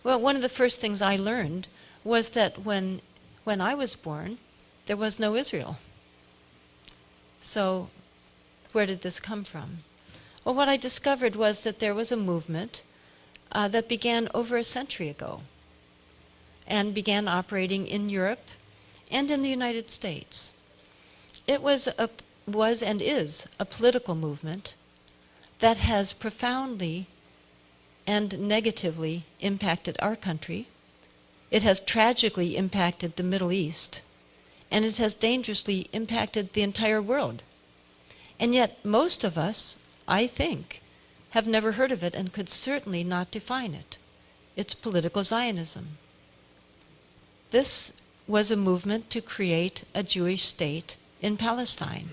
Well, one of the first things I learned was that when I was born, there was no Israel. So where did this come from? Well, what I discovered was that there was a movement that began over a century ago and began operating in Europe and in the United States. It was and is a political movement that has profoundly and negatively impacted our country. It has tragically impacted the Middle East, and it has dangerously impacted the entire world. And yet most of us, I think, have never heard of it and could certainly not define it. It's political Zionism. This was a movement to create a Jewish state in Palestine.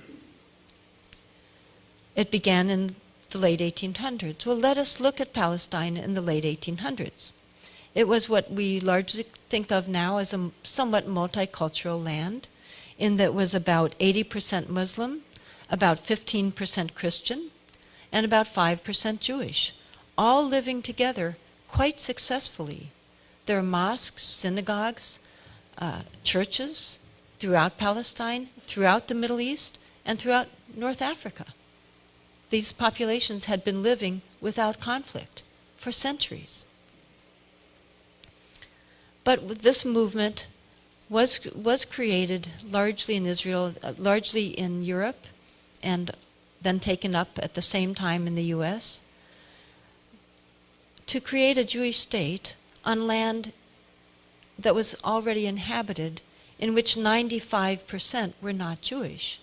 It began in the late 1800s. Well, let us look at Palestine in the late 1800s. It was what we largely think of now as a somewhat multicultural land, in that it was about 80% Muslim, about 15% Christian, and about 5% Jewish, all living together quite successfully. There are mosques, synagogues, churches throughout Palestine, throughout the Middle East, and throughout North Africa. These populations had been living without conflict for centuries. But this movement was created largely in Israel, largely in Europe, and then taken up at the same time in the US, to create a Jewish state on land that was already inhabited, in which 95% were not Jewish.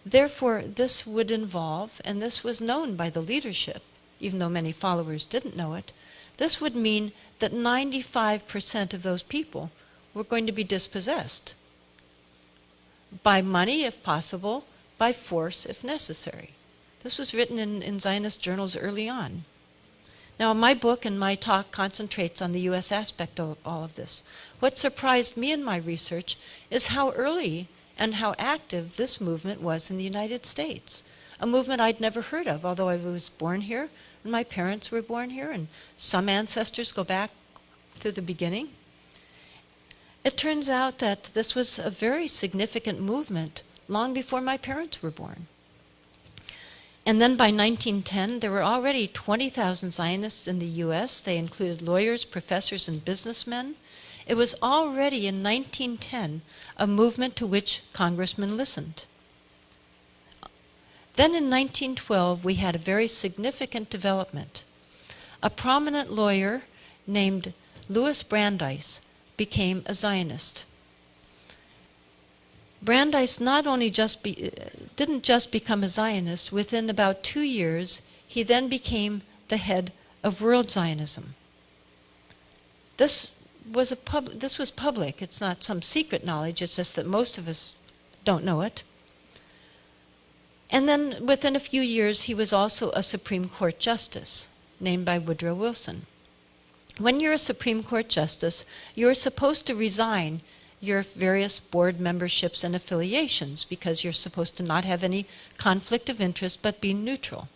Therefore, this would involve, and this was known by the leadership, even though many followers didn't know it, this would mean that 95% of those people were going to be dispossessed by money, if possible, by force, if necessary. This was written in Zionist journals early on. Now, my book and my talk concentrates on the U.S. aspect of all of this. What surprised me in my research is how early and how active this movement was in the United States, a movement I'd never heard of, although I was born here, and my parents were born here, and some ancestors go back to the beginning. It turns out that this was a very significant movement long before my parents were born. And then by 1910, there were already 20,000 Zionists in the U.S. They included lawyers, professors, and businessmen. It was already in 1910 a movement to which congressmen listened. Then in 1912, we had a very significant development. A prominent lawyer named Louis Brandeis became a Zionist. Brandeis not only didn't just become a Zionist, within about 2 years, he then became the head of World Zionism. This was public. It's not some secret knowledge, it's just that most of us don't know it. And then within a few years, he was also a Supreme Court justice, named by Woodrow Wilson. When you're a Supreme Court justice, you're supposed to resign your various board memberships and affiliations because you're supposed to not have any conflict of interest but be neutral.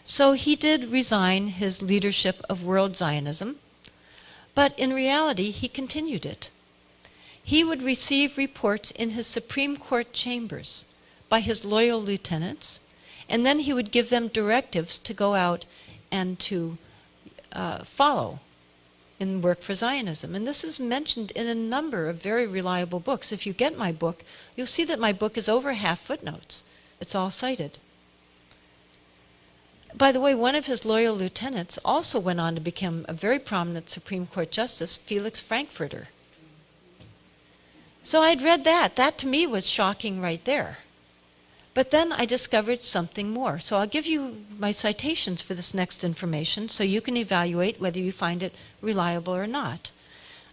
So he did resign his leadership of World Zionism, but in reality he continued it. He would receive reports in his Supreme Court chambers by his loyal lieutenants, and then he would give them directives to go out and to follow in Work for Zionism. And this is mentioned in a number of very reliable books. If you get my book, you'll see that my book is over half footnotes. It's all cited. By the way, one of his loyal lieutenants also went on to become a very prominent Supreme Court justice, Felix Frankfurter. So I'd read that. That to me was shocking right there. But then I discovered something more. So I'll give you my citations for this next information so you can evaluate whether you find it reliable or not.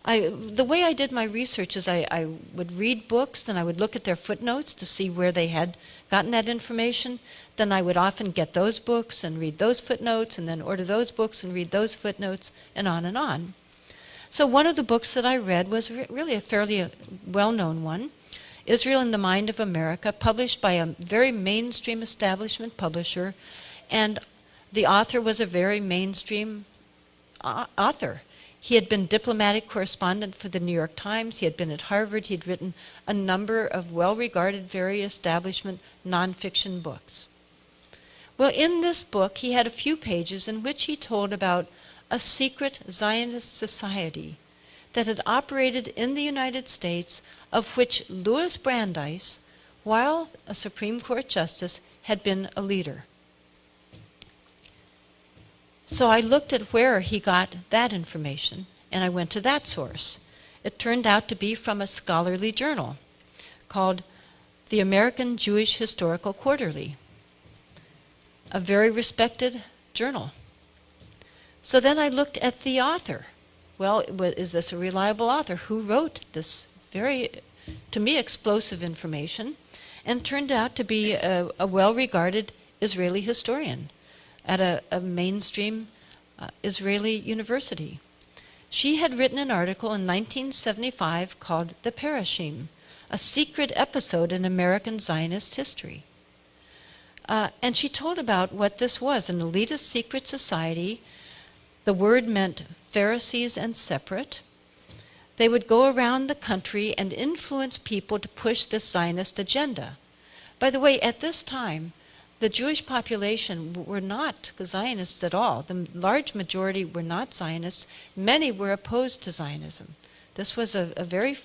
The way I did my research is I would read books, then I would look at their footnotes to see where they had gotten that information. Then I would often get those books and read those footnotes, and then order those books and read those footnotes, and on and on. So one of the books that I read was really a fairly well-known one, Israel in the Mind of America, published by a very mainstream establishment publisher, and the author was a very mainstream author. He had been diplomatic correspondent for the New York Times. He had been at Harvard. He'd written a number of well-regarded, very establishment nonfiction books. Well, in this book, he had a few pages in which he told about a secret Zionist society that had operated in the United States, of which Louis Brandeis, while a Supreme Court justice, had been a leader. So I looked at where he got that information, and I went to that source. It turned out to be from a scholarly journal called the American Jewish Historical Quarterly, a very respected journal. So then I looked at the author. Well, is this a reliable author? Who wrote this very, to me, explosive information? And turned out to be a well-regarded Israeli historian at a mainstream Israeli university. She had written an article in 1975 called The Parashim, a secret episode in American Zionist history. And she told about what this was, an elitist secret society. The word meant Pharisees and separate. They would go around the country and influence people to push this Zionist agenda. By the way, at this time, the Jewish population were not Zionists at all. The large majority were not Zionists. Many were opposed to Zionism. This was a very,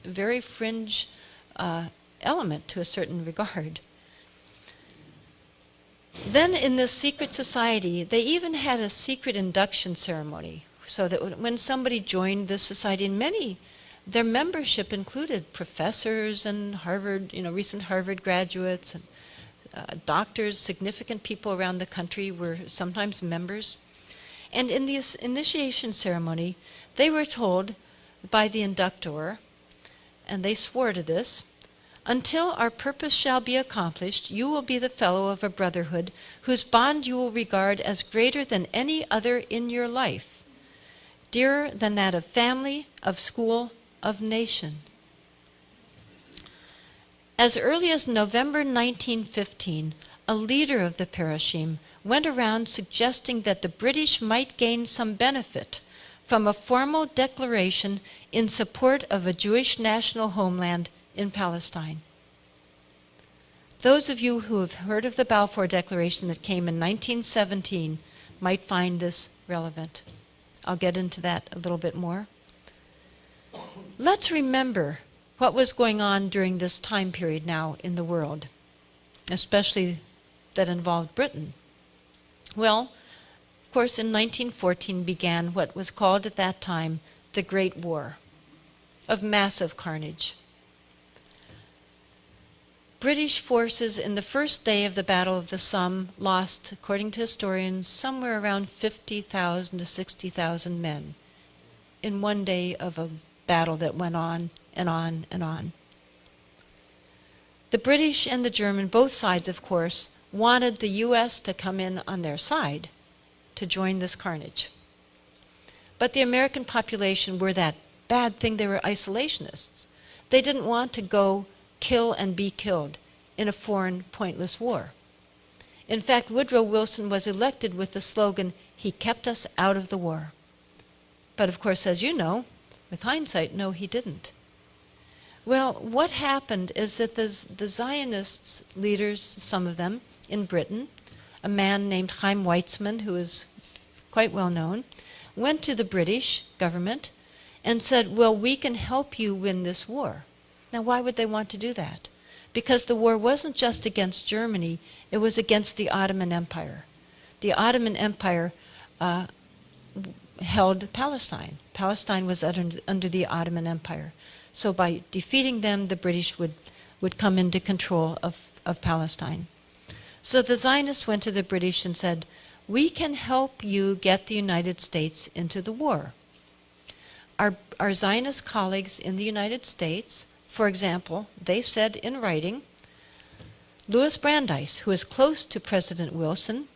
very fringe element to a certain regard. Then in this secret society, they even had a secret induction ceremony, so that when somebody joined this society, and their membership included professors and Harvard, recent Harvard graduates, and doctors, significant people around the country were sometimes members. And in this initiation ceremony, they were told by the inductor, and they swore to this, "Until our purpose shall be accomplished, you will be the fellow of a brotherhood whose bond you will regard as greater than any other in your life, dearer than that of family, of school, of nation." As early as November 1915, a leader of the Parashim went around suggesting that the British might gain some benefit from a formal declaration in support of a Jewish national homeland in Palestine. Those of you who have heard of the Balfour Declaration that came in 1917 might find this relevant. I'll get into that a little bit more. Let's remember what was going on during this time period now in the world, especially that involved Britain. Well, of course, in 1914 began what was called at that time the Great War of massive carnage. British forces in the first day of the Battle of the Somme lost, according to historians, somewhere around 50,000 to 60,000 men in one day of a battle that went on and on and on. The British and the German, both sides of course, wanted the U.S. to come in on their side to join this carnage. But the American population were that bad thing, they were isolationists. They didn't want to go kill and be killed in a foreign, pointless war. In fact, Woodrow Wilson was elected with the slogan, "He kept us out of the war." But of course, as you know, with hindsight, no, he didn't. Well, what happened is that the Zionists leaders, some of them in Britain, a man named Chaim Weizmann, who is quite well known, went to the British government and said, well, we can help you win this war. Now, why would they want to do that? Because the war wasn't just against Germany, it was against the Ottoman Empire. The Ottoman Empire held Palestine. Palestine was under the Ottoman Empire. So by defeating them, the British would come into control of Palestine. So the Zionists went to the British and said, we can help you get the United States into the war. Our Zionist colleagues in the United States, for example, they said in writing, Louis Brandeis, who is close to President Wilson,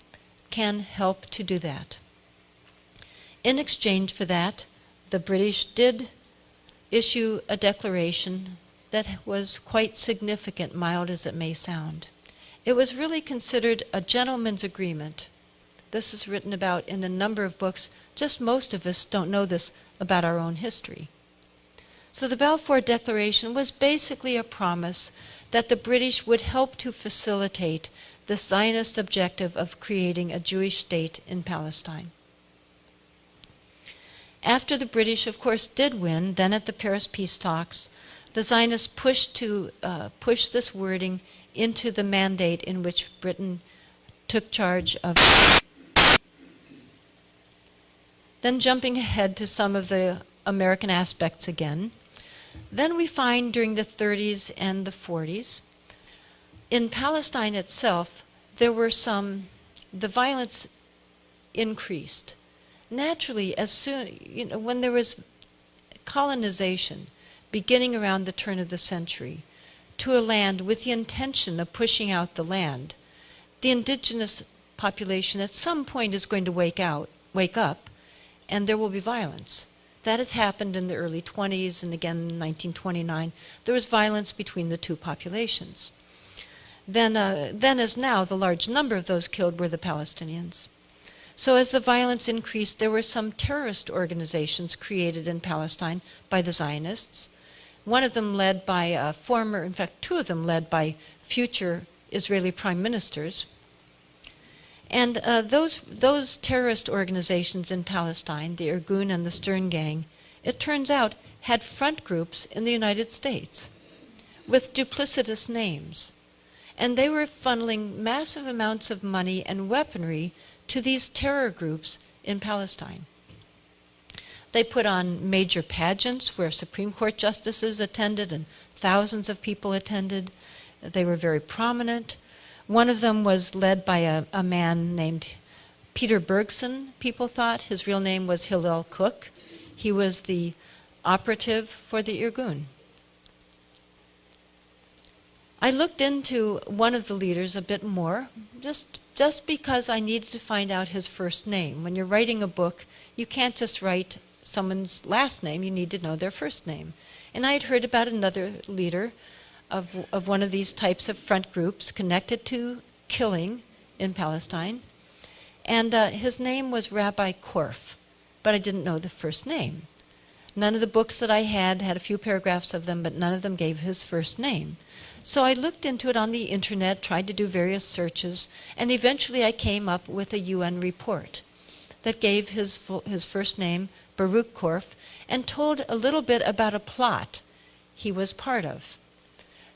can help to do that. In exchange for that, the British did issue a declaration that was quite significant, mild as it may sound. It was really considered a gentleman's agreement. This is written about in a number of books. Just most of us don't know this about our own history. So the Balfour Declaration was basically a promise that the British would help to facilitate the Zionist objective of creating a Jewish state in Palestine. After the British, of course, did win, then at the Paris peace talks, the Zionists pushed this wording into the mandate in which Britain took charge of. Then jumping ahead to some of the American aspects again, then we find during the 30s and the 40s, in Palestine itself, there were the violence increased. Naturally, as soon, when there was colonization beginning around the turn of the century to a land with the intention of pushing out the land, the indigenous population at some point is going to wake up, and there will be violence. That has happened in the early 20s, and again in 1929, there was violence between the two populations. Then as now, the large number of those killed were the Palestinians. So as the violence increased, there were some terrorist organizations created in Palestine by the Zionists, one of them led by two of them led by future Israeli prime ministers. And those terrorist organizations in Palestine, the Irgun and the Stern Gang, it turns out had front groups in the United States with duplicitous names. And they were funneling massive amounts of money and weaponry to these terror groups in Palestine. They put on major pageants where Supreme Court justices attended and thousands of people attended. They were very prominent. One of them was led by a man named Peter Bergson, people thought. His real name was Hillel Cook. He was the operative for the Irgun. I looked into one of the leaders a bit more, just because I needed to find out his first name. When you're writing a book, you can't just write someone's last name, you need to know their first name. And I had heard about another leader of one of these types of front groups connected to killing in Palestine. And his name was Rabbi Korf, but I didn't know the first name. None of the books that I had a few paragraphs of them, but none of them gave his first name. So I looked into it on the internet, tried to do various searches, and eventually I came up with a UN report that gave his first name, Baruch Korf, and told a little bit about a plot he was part of.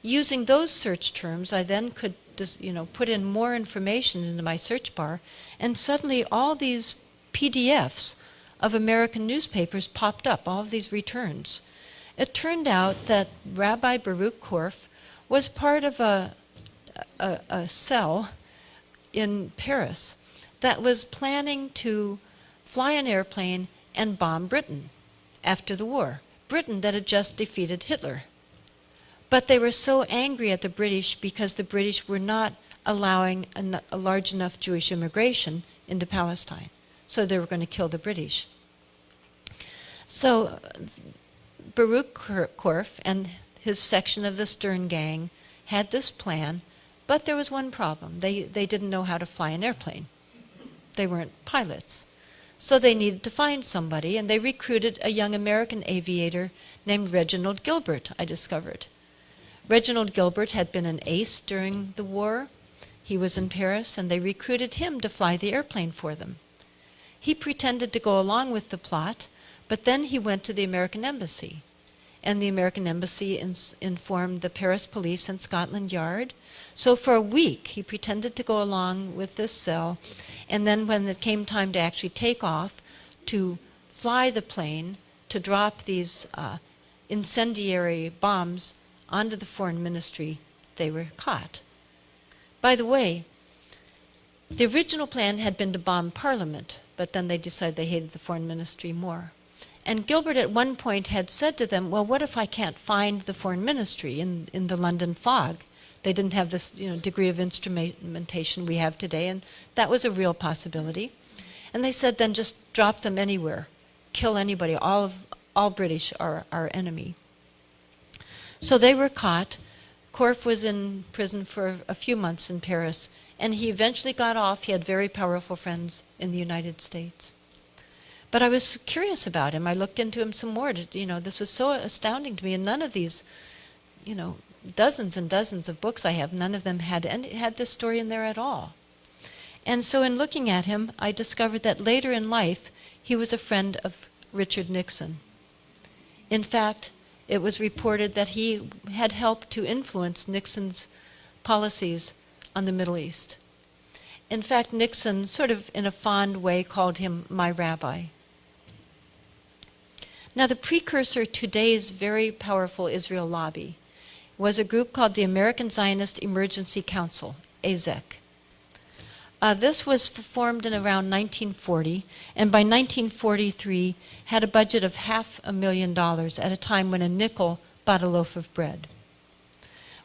Using those search terms, I then could put in more information into my search bar, and suddenly all these PDFs of American newspapers popped up, all of these returns. It turned out that Rabbi Baruch Korf was part of a cell in Paris that was planning to fly an airplane and bomb Britain after the war. Britain that had just defeated Hitler. But they were so angry at the British because the British were not allowing a large enough Jewish immigration into Palestine. So they were going to kill the British. So Baruch Korf and his section of the Stern Gang had this plan, but there was one problem. They didn't know how to fly an airplane. They weren't pilots. So they needed to find somebody, and they recruited a young American aviator named Reginald Gilbert, I discovered. Reginald Gilbert had been an ace during the war. He was in Paris, and they recruited him to fly the airplane for them. He pretended to go along with the plot, but then he went to the American Embassy. And the American Embassy informed the Paris police and Scotland Yard. So for a week, he pretended to go along with this cell. And then when it came time to actually take off, to fly the plane, to drop these incendiary bombs onto the foreign ministry, they were caught. By the way, the original plan had been to bomb Parliament, but then they decided they hated the foreign ministry more. And Gilbert at one point had said to them, well, what if I can't find the foreign ministry in the London fog? They didn't have this degree of instrumentation we have today, and that was a real possibility. And they said, then just drop them anywhere. Kill anybody. All British are our enemy. So they were caught. Korf was in prison for a few months in Paris, and he eventually got off. He had very powerful friends in the United States. But I was curious about him. I looked into him some more. This was so astounding to me. And none of these, dozens and dozens of books I have, none of them had this story in there at all. And so in looking at him, I discovered that later in life, he was a friend of Richard Nixon. In fact, it was reported that he had helped to influence Nixon's policies on the Middle East. In fact, Nixon, sort of in a fond way, called him my rabbi. Now, the precursor to today's very powerful Israel lobby was a group called the American Zionist Emergency Council, AZEC. This was formed in around 1940, and by 1943 had a budget of $500,000 at a time when a nickel bought a loaf of bread.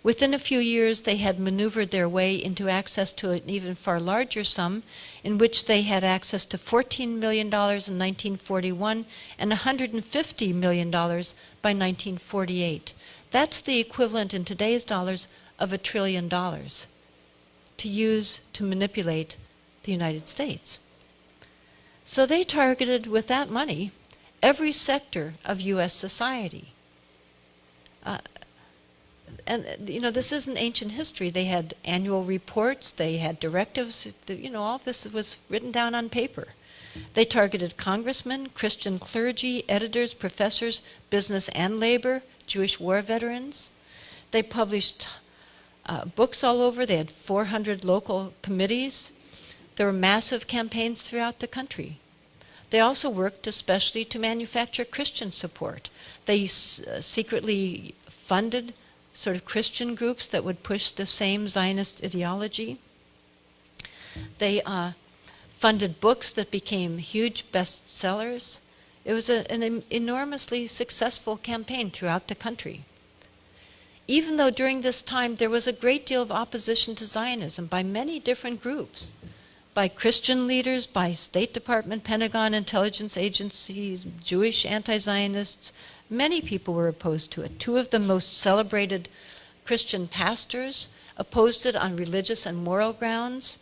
Within a few years, they had maneuvered their way into access to an even far larger sum, in which they had access to $14 million in 1941 and $150 million by 1948. That's the equivalent in today's dollars of $1 trillion to use to manipulate the United States. So they targeted, with that money, every sector of U.S. society. This isn't ancient history. They had annual reports, they had directives, all of this was written down on paper. They targeted congressmen, Christian clergy, editors, professors, business and labor, Jewish war veterans. They published books all over. They had 400 local committees. There were massive campaigns throughout the country. They also worked especially to manufacture Christian support. They secretly funded sort of Christian groups that would push the same Zionist ideology. They funded books that became huge bestsellers. It was an enormously successful campaign throughout the country. Even though during this time there was a great deal of opposition to Zionism by many different groups, by Christian leaders, by State Department, Pentagon, intelligence agencies, Jewish anti-Zionists, many people were opposed to it. Two of the most celebrated Christian pastors opposed it on religious and moral grounds.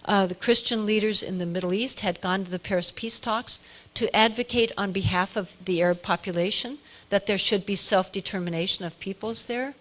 The Christian leaders in the Middle East had gone to the Paris peace talks to advocate on behalf of the Arab population that there should be self-determination of peoples there.